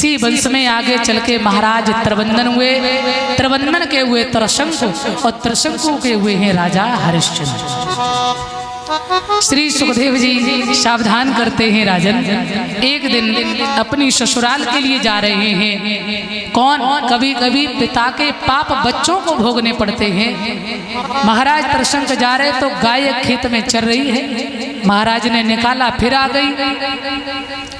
इसी वंश में आगे चल के महाराज त्रिवंदन हुए, त्रिवंदन के हुए त्रशंकु और त्रशंकु के हुए हैं राजा हरिश्चंद्र। श्री सुखदेव जी सावधान करते हैं राजन, एक दिन अपनी ससुराल के लिए जा रहे हैं। कौन? कभी कभी पिता के पाप बच्चों को भोगने पड़ते हैं। महाराज त्रशंक जा रहे तो गाय खेत में चर रही है। महाराज ने निकाला फिर आ गई,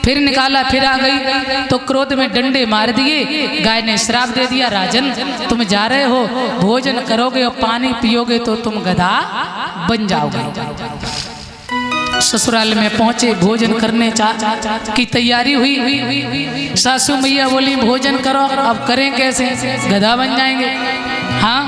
फिर निकाला फिर आ गई, तो क्रोध में डंडे मार दिए। गाय ने श्राप दे दिया, राजन तुम जा रहे हो, भोजन करोगे और पानी पियोगे तो तुम गधा बन जाओगे। ससुराल में पहुंचे, भोजन करने की तैयारी हुई। सासू मैया बोली भोजन करो, अब करें कैसे, गधा बन जाएंगे। हाँ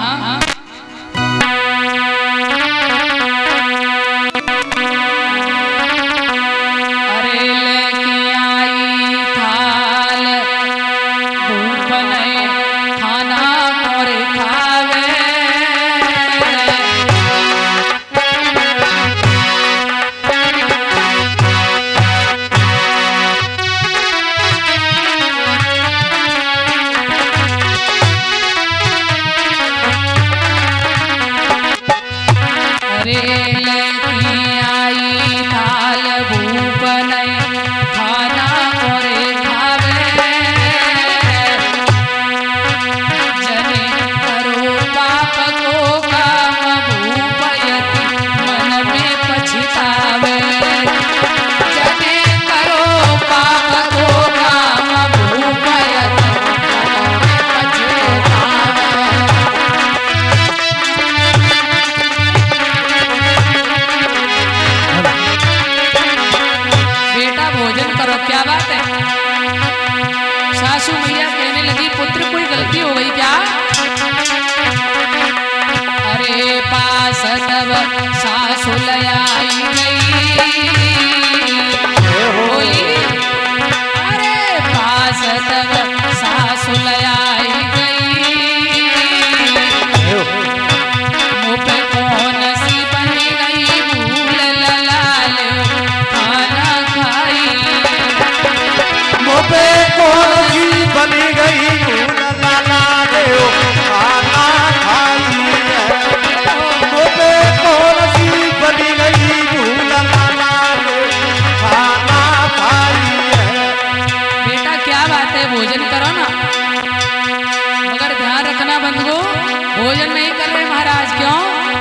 भोजन नहीं कर रहे महाराज, क्यों?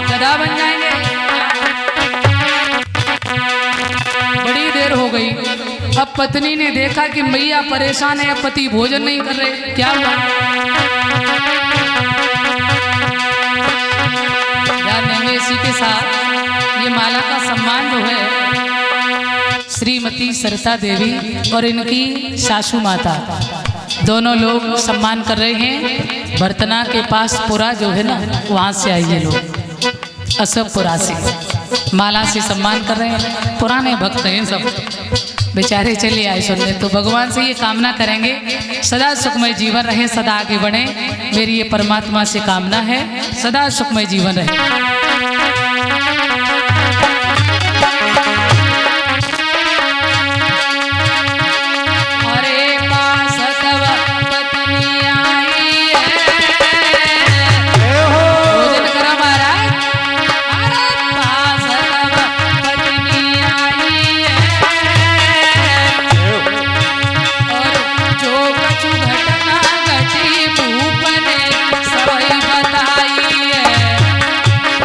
गधा बन जाएंगे। बड़ी देर हो गई, अब पत्नी ने देखा कि मैया परेशान है, अब पति भोजन नहीं कर रहे, क्या हुआ? ध्यान देंगे इसी के साथ ये माला का सम्मान जो है श्रीमती सरता देवी और इनकी सासू माता दोनों लोग सम्मान कर रहे हैं। बर्तना के पास पुरा जो है ना, वहाँ से आइए लोग, असबपुरा से माला से सम्मान कर रहे हैं। पुराने भक्त हैं सब, बेचारे चले आए सुनने। तो भगवान से ये कामना करेंगे सदा सुखमय जीवन रहे, सदा आगे बढ़े। मेरी ये परमात्मा से कामना है, सदा सुखमय जीवन रहे।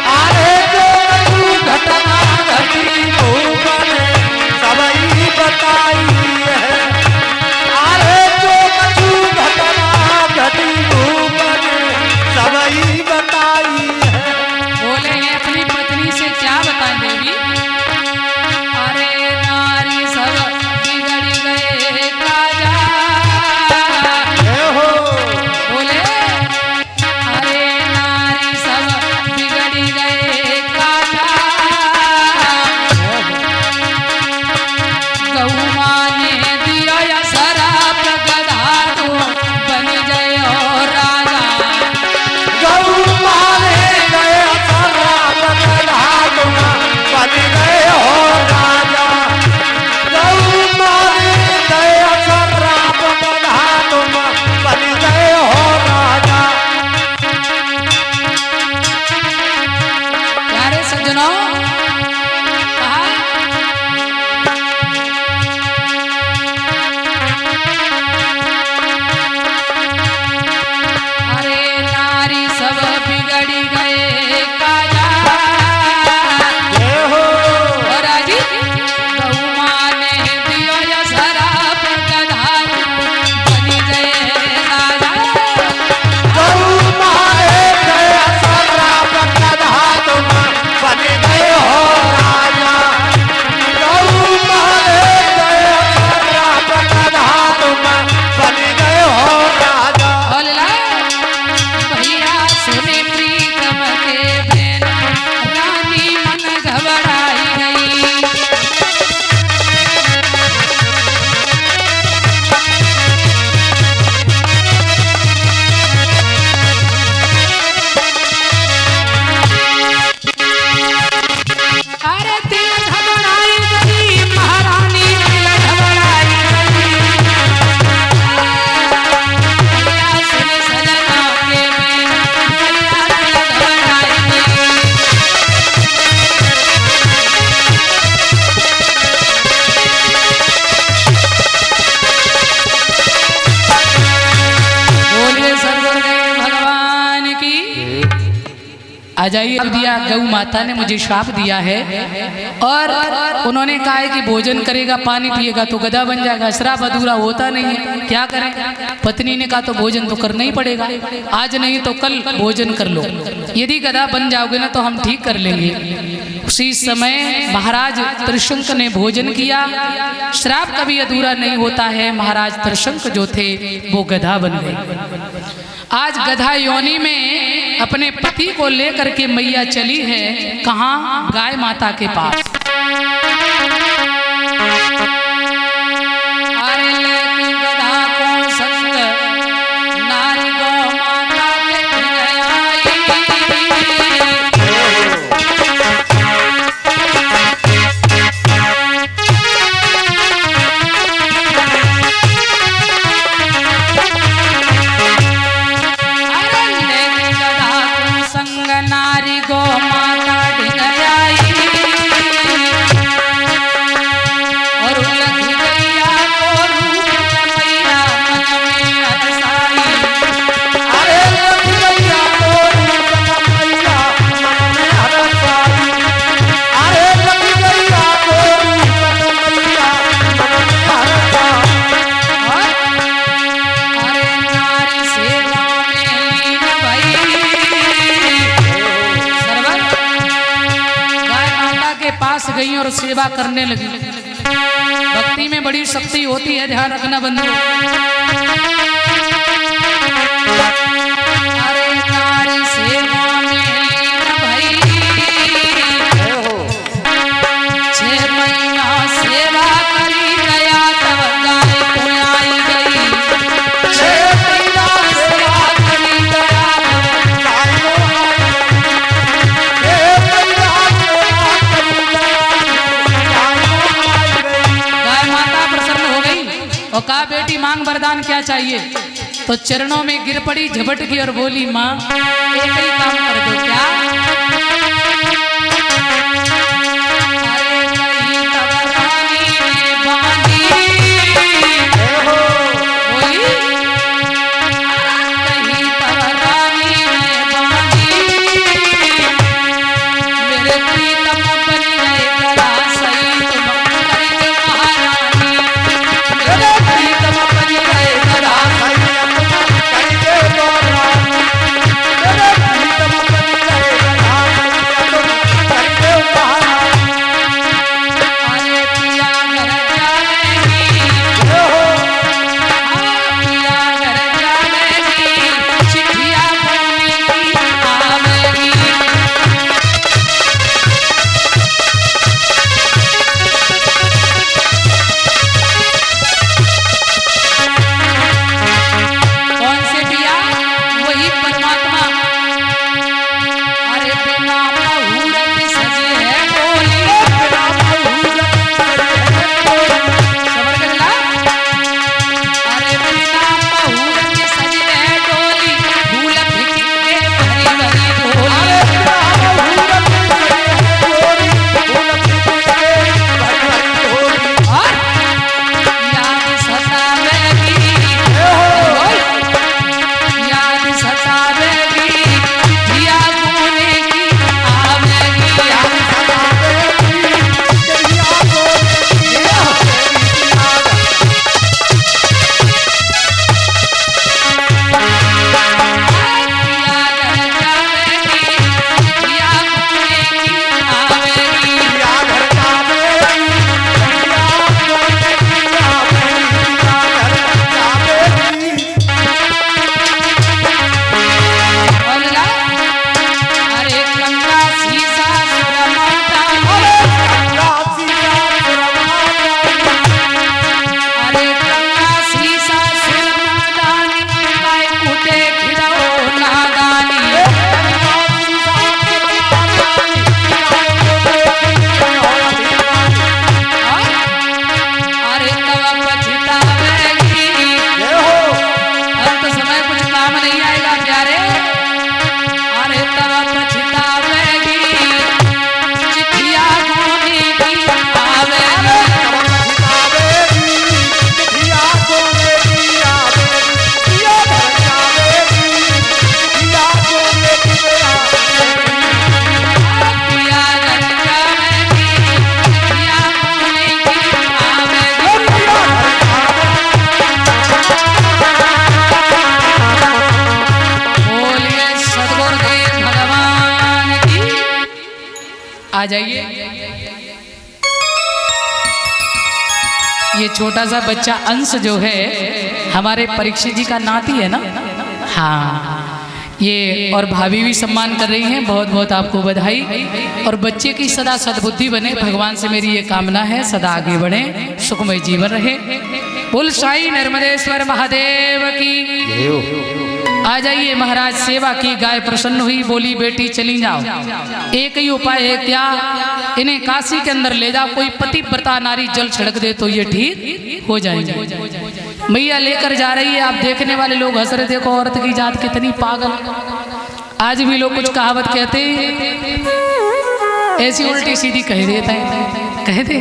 अरे आ जाइए। अब दिया गौ माता ने मुझे श्राप दिया है और उन्होंने कहा है कि भोजन करेगा पानी पिएगा तो गधा बन जाएगा। श्राप अधूरा होता नहीं है, क्या करें। पत्नी ने कहा तो भोजन तो करना ही पड़ेगा, आज नहीं तो कल भोजन कर लो, यदि गधा बन जाओगे ना तो हम ठीक कर लेंगे। उसी समय महाराज त्रिशंक ने भोजन किया। श्राप कभी अधूरा नहीं होता है। महाराज त्रिशंक जो थे वो गधा बन गए। आज गधा योनि में अपने पति को लेकर के मैया चली है, कहाँ, गाय माता के पास। अरे लेकिन गधा को संग नारी गौ माता के नारी गो माता ढिंगयाई और लखी गैया को रूप मैया मन में हंसाई। अरे लखी गैया को रूप मैया मन में हंसाई। अरे लखी गैया को रूप मैया मन में हंसाई। अरे नारी सेवा में लीन भई पास गई और सेवा करने लगी। भक्ति में बड़ी शक्ति होती है, ध्यान रखना बंधु। अरे नारी सेवा में लीन भई 6 महीना सेवा करी गया तब गाय को आई गई। 6 महीना सेवा करी गया तब गाय को और कहा बेटी मांग वरदान क्या चाहिए। तो चरणों में गिर पड़ी, झपट की और बोली माँ एक ही काम कर दो क्या। अरे कहीं तब रानी ने बांधी बोली, कहीं तब रानी ने बांधी मेरे प्रीतम बन गए करा सही तुम करके महारानी। मेरे प्रीतम बन गए आ जाइए। ये छोटा सा बच्चा अंश जो है हमारे परीक्षित जी का नाती है ना। हाँ, ये और भाभी भी सम्मान कर रही हैं, बहुत बहुत आपको बधाई। और बच्चे की सदा सद्बुद्धि बने, भगवान से मेरी ये कामना है, सदा आगे बढ़े, सुखमय जीवन रहे। बोल साई नर्मदेश्वर महादेव की। आ जाइए महाराज, सेवा की, गाय प्रसन्न हुई, बोली बेटी चली जाओ। एक ही उपाय है क्या, इन्हें काशी के अंदर ले जाओ, कोई पतिव्रता नारी जल छिड़क दे तो ये ठीक हो जाएंगे। मैया लेकर जा रही है, आप देखने वाले लोग हंस रहे, देखो औरत की जात कितनी पागल। आज भी लोग कुछ कहावत कहते हैं, ऐसी उल्टी सीधी कह देता है, कह दे।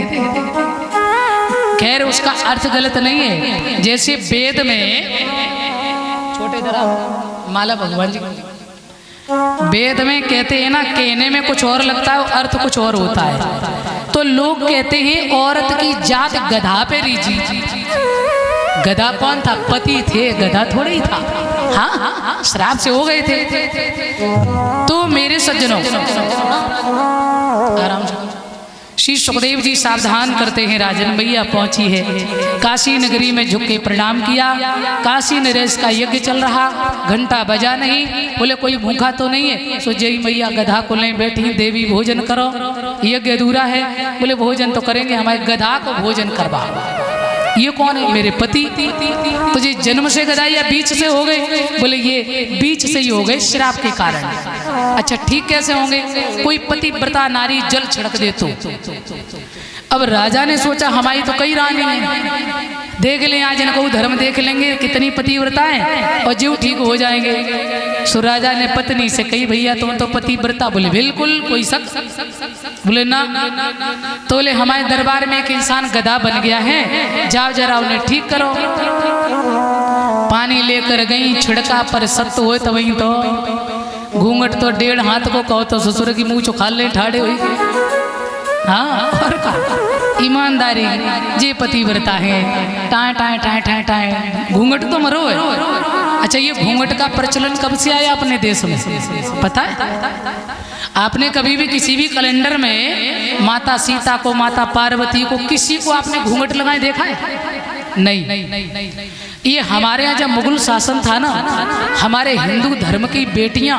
खैर उसका अर्थ गलत नहीं है। जैसे वेद में छोटे जरा माला भगवान जी, वेद में कहते हैं ना, कहने में कुछ और लगता है, अर्थ कुछ और होता है। तो लोग कहते हैं औरत की जात गधा पे रीझी। गधा कौन था? पति थे, गधा थोड़े ही था। हाँ, श्राप से हो गए थे। तो मेरे सज्जनों, आराम से। श्री सुखदेव जी सावधान करते हैं, राजन मैया पहुंची है, काशी नगरी में झुक के प्रणाम किया। काशी नरेश का यज्ञ चल रहा, घंटा बजा नहीं। बोले कोई भूखा तो नहीं है? सो जय मैया गधा को लें बैठी, देवी भोजन करो, यज्ञ अधूरा है। बोले भोजन तो करेंगे, हमारे गधा को भोजन करवा। ये कौन है? मेरे पति। तुझे जन्म से गधा या बीच से हो गए? बोले ये बीच से ही हो गए, श्राप के कारण। अच्छा ठीक, कैसे होंगे? कोई पतिव्रता नारी जल छिड़क दे तो। अब राजा ने सोचा हमारी तो कई रानी है, देख लें आज इनको धर्म देख लेंगे कितनी पतिव्रता है और जीव ठीक हो जाएंगे। सो राजा ने पत्नी से कही भैया तुम तो पतिव्रता? बोले बिल्कुल, कोई शक? बोले ना। तो बोले हमारे दरबार में एक इंसान गधा बन गया है, जाओ जरा उन्हें ठीक करो। पानी लेकर गई, छिड़का पर सत्य हो तो वही तो घूंघट तो 1.5 हाथ को कहो तो ससुर की मुंह चुखाल ले ठाड़े हुई। हाँ, और का ईमानदारी जे पतिव्रता है, tie tie tie tie tie घूंघट तो मरो है। अच्छा ये घूंघट का प्रचलन कब से आया अपने देश में पता है? आपने कभी भी किसी भी कैलेंडर में माता सीता को, माता पार्वती को, किसी को आपने घूंघट लगाए देखा है? नहीं। ये हमारे यहाँ जब मुगल शासन था ना, हमारे हिंदू धर्म की बेटियां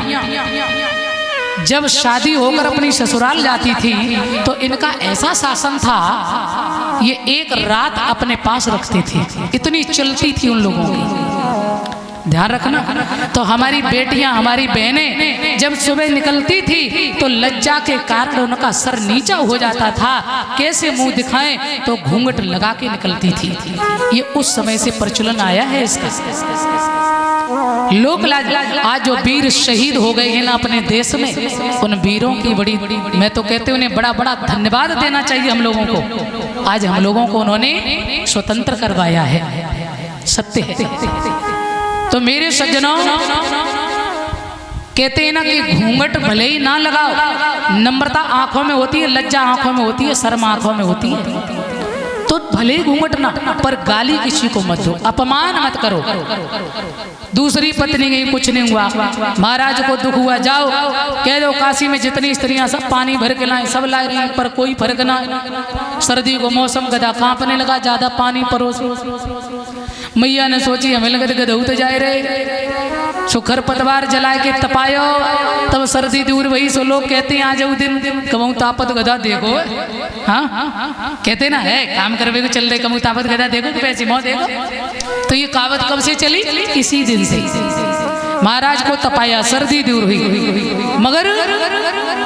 जब शादी होकर अपनी ससुराल जाती थी तो इनका ऐसा शासन था, ये एक रात अपने पास रखते थे, इतनी चलती थी उन लोगों की। ध्यान रखना। तो हमारी बेटियां, हमारी बहनें जब सुबह निकलती थी तो लज्जा के कारण उनका सर नीचा हो जाता था, कैसे मुंह दिखाएं, तो घूंघट लगा के निकलती थी। ये उस समय से प्रचलन आया है इसका। लोक लाज। आज जो वीर शहीद हो गए हैं ना अपने देश में, उन वीरों की बड़ी, मैं तो कहते उन्हें बड़ा बड़ा धन्यवाद देना चाहिए हम लोगों को। आज हम लोगों को उन्होंने स्वतंत्र करवाया है, सत्य है। तो मेरे सज्जनों, कहते हैं ना कि घूंघट भले ही ना लगाओ, नम्रता आंखों में होती है, लज्जा आंखों में होती है, शर्म आंखों में होती है, तो भले ही घूंघट ना, पर गाली किसी को मत दो, अपमान मत करो। दूसरी पत्नी गई, कुछ नहीं हुआ, महाराज को दुख हुआ, जाओ कह दो काशी में जितनी स्त्रियां सब पानी भर के लाए, सब ला रही, पर कोई फर्क ना। सर्दी को मौसम, गधा कांपने लगा, ज्यादा पानी परोसो। मैया ने सोची हमें लगे गधऊ तो जाए रहे, सुखर पतवार जला के तपायो, तब सर्दी दूर वही। सो लोग कहते हैं आ जाऊ दिन कमऊ तापत गधा देखो। हाँ कहते ना है काम करवे को चल रहे, कमऊ तापत गधा देखो, पैसे मोह देखो। तो ये कहावत कब से चली? इसी दिन से। महाराज को तपाया, सर्दी दूर हुई, मगर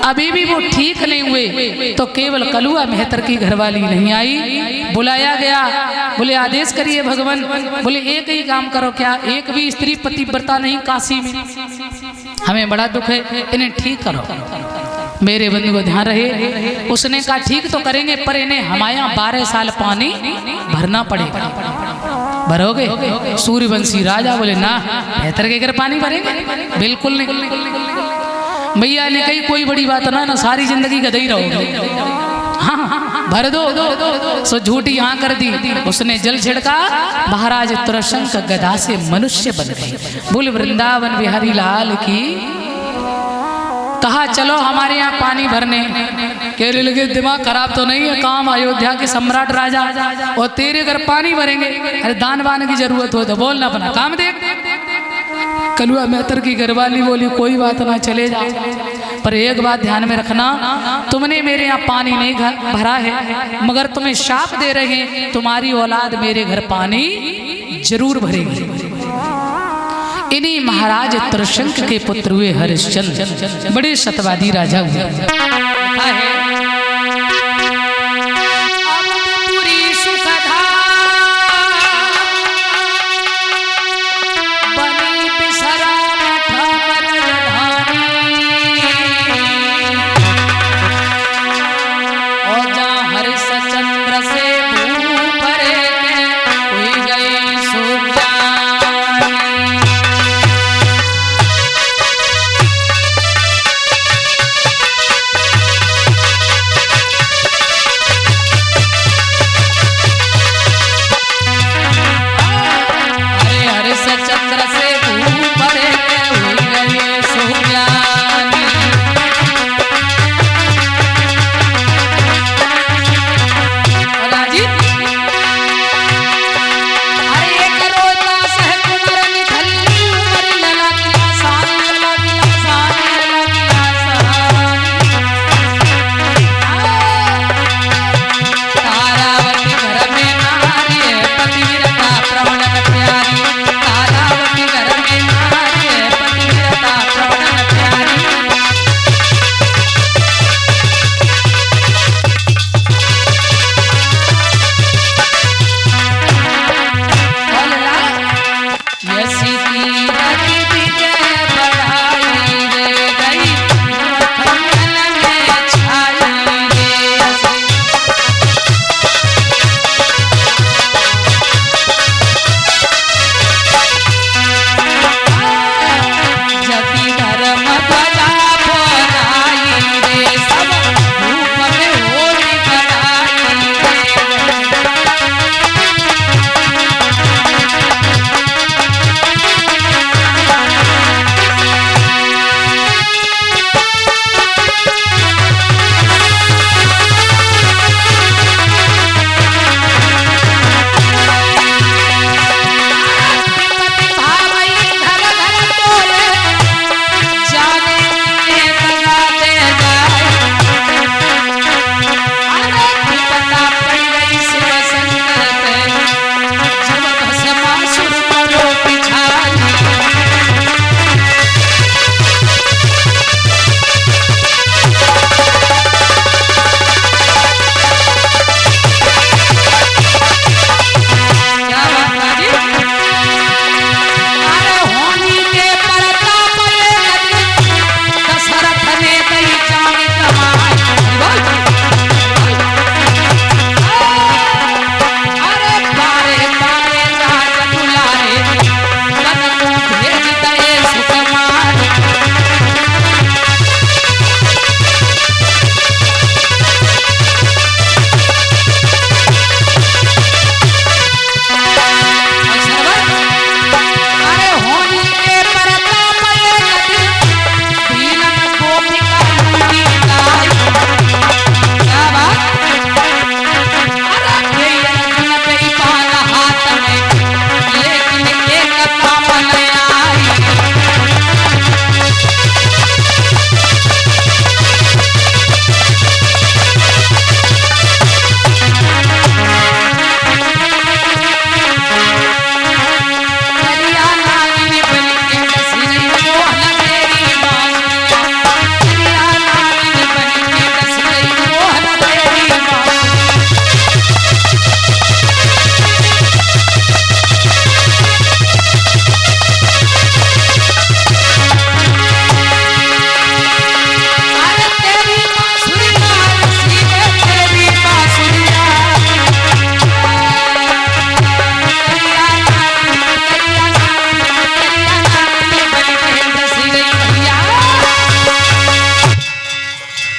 अभी भी वो ठीक नहीं हुए। तो केवल कलुआ मेहतर की घरवाली नहीं आई, बुलाया गया। बोले आदेश करिए भगवान। बोले एक ही काम करो, क्या एक भी स्त्री पतिव्रता नहीं काशी में? हमें बड़ा दुख है, इन्हें ठीक करो। मेरे बंधु को ध्यान रहे। उसने कहा ठीक तो करेंगे, पर इन्हें हमारे यहाँ 12 साल पानी भरना पड़ेगा। भरोगे? सूर्यवंशी राजा बोले ना, बेहतर के घर पानी भरेंगे? बिल्कुल नहीं। भैया ने कही कोई बड़ी बात ना, सारी जिंदगी गधई रहोगे। हाँ भर दो। सो झूठी हाँ कर दी। उसने जल छिड़का, महाराज तुरशंक गधा से मनुष्य बन गए। बोल वृंदावन बिहारी लाल की। कहा चलो हमारे यहाँ पानी भरने। कहने लगे दिमाग खराब तो नहीं है, काम अयोध्या के सम्राट राजा और तेरे घर पानी भरेंगे, अरे दान वान की जरूरत हो तो बोलना, अपना काम देख। कलुआ मेहतर की घरवाली बोली कोई बात ना, चले जा, पर एक बात ध्यान में रखना, तुमने मेरे यहाँ पानी नहीं भरा है, मगर तुम्हें शाप दे रहे हैं तुम्हारी औलाद मेरे घर पानी जरूर भरेगी। इन्हीं महाराज त्रिशंक के पुत्र हुए हरिश्चंद्र, बड़े सत्यवादी राजा हुए।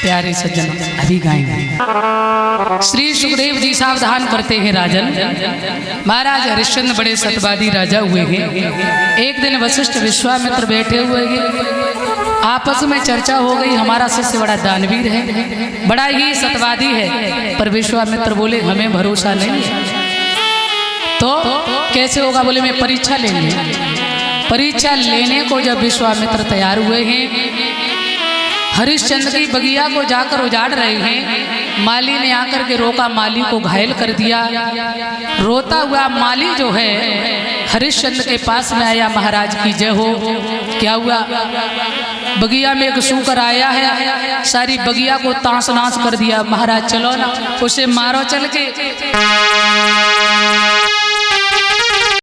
प्यारे सज्जन अभी गाएंगे। श्री सुखदेव जी सावधान करते हैं राजन, महाराज हरिश्चंद्र बड़े सत्यवादी राजा हुए हैं। एक दिन वशिष्ठ विश्वामित्र बैठे हुए हैं, आपस में चर्चा हो गई, हमारा शिष्य बड़ा दानवीर है, बड़ा ही सत्यवादी है। पर विश्वामित्र बोले हमें भरोसा नहीं है। तो कैसे होगा? बोले मैं परीक्षा लेंगे। परीक्षा लेने को जब विश्वामित्र तैयार हुए हैं, हरिश्चंद्र की बगिया को जाकर उजाड़ रहे हैं, माली ने आकर के रोका, माली को घायल कर दिया। रोता हुआ माली जो है हरिश्चंद्र के पास में आया, महाराज की जय हो। क्या हुआ? बगिया में एक सूकर आया है, सारी बगिया को तांस नाश कर दिया। महाराज चलो ना, उसे मारो चल के।